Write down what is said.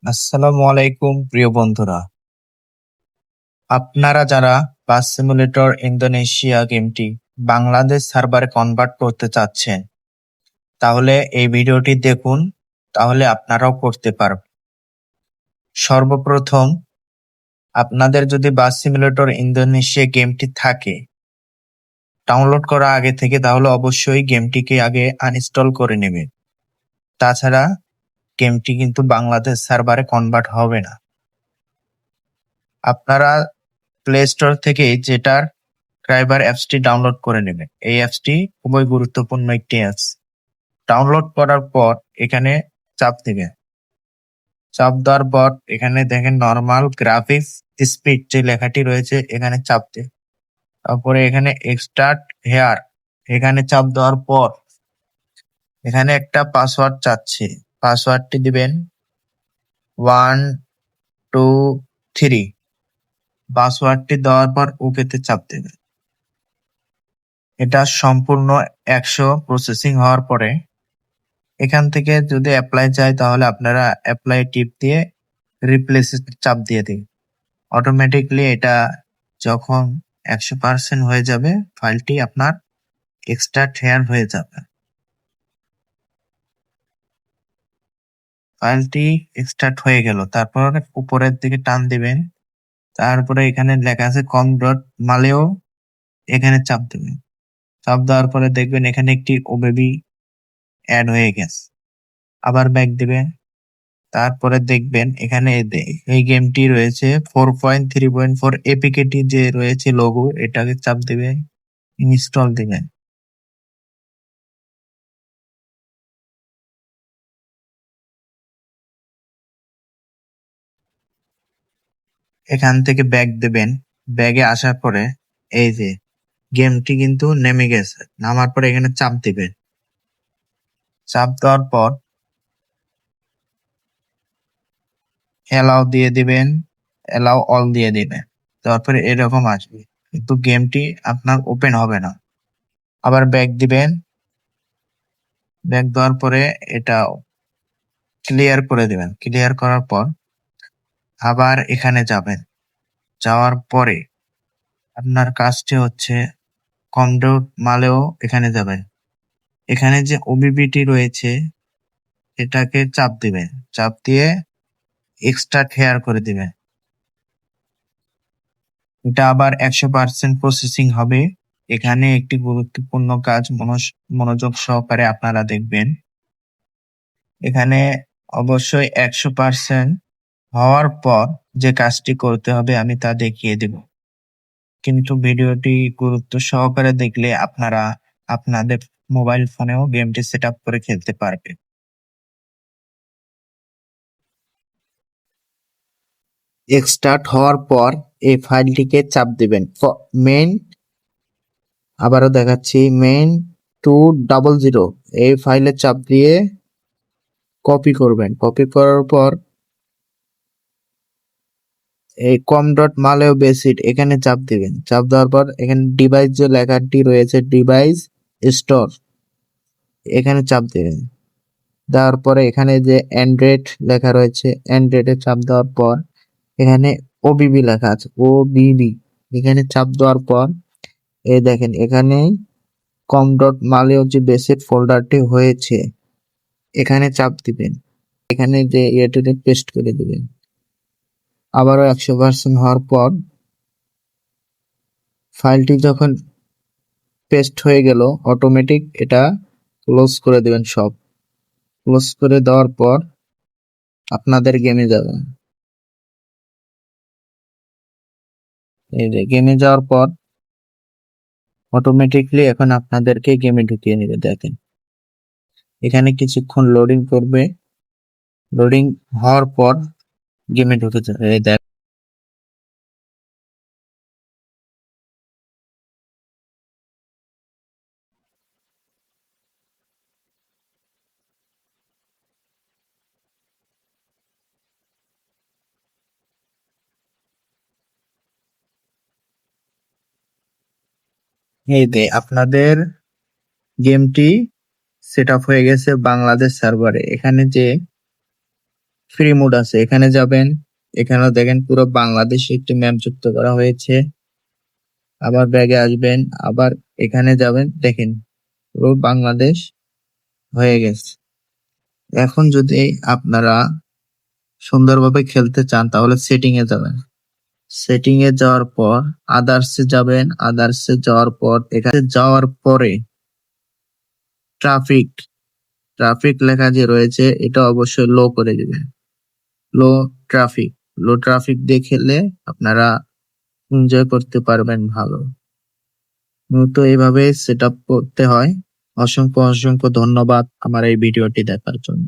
আসসালামু আলাইকুম প্রিয় বন্ধুরা। আপনারা যারা বাস সিমুলেটর ইন্দোনেশিয়া গেমটি বাংলাদেশ সার্ভারে কনভার্ট করতে চাচ্ছেন, তাহলে এই ভিডিওটি দেখুন, তাহলে আপনারাও করতে পারবেন। সর্বপ্রথম আপনাদের যদি বাস সিমুলেটর ইন্দোনেশিয়া গেমটি থাকে ডাউনলোড করা আগে থেকে, তাহলে অবশ্যই গেমটিকে আগে আনইনস্টল করে নেবেন। তাছাড়া গেমটি কিন্তু বাংলাদেশ সার্ভারে কনভার্ট হবে না। আপনারা প্লে স্টোর থেকে যেটার ক্রাইবার অ্যাপসটি ডাউনলোড করে নেবেন। এই অ্যাপসটি খুবই গুরুত্বপূর্ণ একটি অ্যাপস। ডাউনলোড করার পর এখানে চাপ দিবেন। চাপ দেওয়ার পর এখানে দেখেন নরমাল গ্রাফিক্স স্পিড যে লেখাটি রয়েছে এখানে চাপ দিন। তারপরে এখানে এক্সট্রাক্ট হেয়ার এখানে চাপ দেওয়ার পর এখানে একটা পাসওয়ার্ড চাচ্ছে। পাসওয়ার্ডটি দিবেন 123। পাসওয়ার্ডটি দেওয়ার পর ওকেতে চাপ দেবেন। এটা সম্পূর্ণ 100 প্রসেসিং হওয়ার পরে এখান থেকে যদি অ্যাপ্লাই চাই তাহলে আপনারা অ্যাপ্লাই টিপ দিয়ে রিপ্লেস চাপ দিয়ে দিন। অটোমেটিকলি এটা যখন 100% হয়ে যাবে ফাইলটি আপনার এক্সট্রাক্ট হেয়ার হয়ে যাবে। ফাইলটি এক্সট্রাক্ট হয়ে গেল, তারপর উপরের দিকে টান দিবেন। তারপরে এখানে লেখা আছে কম ডট মালেও এখানে চাপ দেবেন। চাপ দেওয়ার পরে দেখবেন এখানে একটি ওবেবি অ্যাড হয়ে গেছে। আবার ব্যাক দিবেন। তারপরে দেখবেন এখানে এই গেমটি রয়েছে 4.3.4 এপিকেটি যে রয়েছে লোগো, এটাকে চাপ দিবেন, ইনস্টল দিবেন। এখান থেকে ব্যাক দিবেন। ব্যাগে আসার পরে এই যে গেমটি কিন্তু নেমে গেছে। নামার পরে এখানে চাপ দিবেন। চাপ দেওয়ার পর অ্যালাউ দিয়ে দিবেন, অ্যালাউ অল দিয়ে দিবেন। তারপরে এরকম আসবে, কিন্তু গেমটি আপনার ওপেন হবে না। আবার ব্যাক দিবেন। ব্যাক দেওয়ার পরে এটা ক্লিয়ার করে দিবেন। ক্লিয়ার করার পর আবার এখানে যাবেন। যাওয়ার পরে আপনার কাজটি হচ্ছে কমডোর মালেও এখানে যাবেন। এখানে যে ওবিবিটি রয়েছে এটাকে চাপ দিবেন। চাপ দিয়ে এক্সট্রা হেয়ার করে দিবেন। এটা আবার 100% প্রসেসিং হবে। এখানে একটি গুরুত্বপূর্ণ কাজ মনোযোগ সহকারে আপনারা দেখবেন। এখানে অবশ্যই 100% হওয়ার পর যে কাজটি করতে হবে আমি তা দেখিয়ে দেব, কিন্তু ভিডিওটি গুরুত্ব সহকারে দেখলে আপনারা আপনাদের মোবাইল ফোনেও গেমটি সেট আপ করে খেলতে পারবে। এক্সট্রাক্ট হওয়ার পর এই ফাইলটিকে চাপ দিবেন। মেইন, আবারও দেখাচ্ছি, মেইন 200 এই ফাইলে চাপ দিয়ে কপি করবেন। কপি করার পর এই কম ডট মালেও বেসিট এখানে চাপ দিবেন। চাপ দেওয়ার পর এখানে ডিভাইস যে লেখাটি রয়েছে ডিভাইস স্টোর এখানে চাপ দিবেন। দেওয়ার পরে এখানে যে অ্যান্ড্রয়েড লেখা রয়েছে অ্যান্ড্রয়েডে চাপ দেওয়ার পর এখানে ওবিবি লেখা আছে ওবিবি এখানে চাপ দেওয়ার পর এই দেখেন এখানে কম ডট মালেও যে বেসিক ফোল্ডারটি হয়েছে এখানে চাপ দিবেন। এখানে যে এটাতে পেস্ট করে দিবেন। আবারও 100% হওয়ার পর ফাইলটি যখন পেস্ট হয়ে গেল অটোমেটিক এটা ক্লোজ করে দিবেন। সব ক্লোজ করে দেওয়ার পর আপনাদের গেমে যাবেন। এই যে গেমে যাওয়ার পর অটোমেটিকলি এখন আপনাদেরকে গেমে ঢুকিয়ে নেবে। দেখেন এখানে কিছুক্ষণ লোডিং করবে। লোডিং হওয়ার পর গেমে ঢুকে যাবে। এই দেখ এই যে আপনাদের গেমটি সেট আপ হয়ে গেছে বাংলাদেশ সার্ভারে। এখানে যে ফ্রি মোড আছে, এখানে যাবেন। এখানেও দেখেন পুরো বাংলাদেশে একটি ম্যাপ যুক্ত করা হয়েছে। আবার ব্যাগে আসবেন, আবার এখানে যাবেন, দেখেন পুরো বাংলাদেশ হয়ে গেছে। এখন যদি আপনারা সুন্দরভাবে খেলতে চান তাহলে সেটিং এ যাবেন। সেটিং এ যাওয়ার পর আদার্স এ যাবেন। আদার্স এ যাওয়ার পর এখানে যাওয়ার পরে ট্রাফিক ট্রাফিক লেখা যে রয়েছে এটা অবশ্যই লো করে দিবেন। লো ট্রাফিক লো ট্রাফিক দিয়ে খেললে আপনারা এনজয় করতে পারবেন ভালো। তো এইভাবে সেট আপ করতে হয়। অসংখ্য অসংখ্য ধন্যবাদ আমার এই ভিডিওটি দেখার জন্য।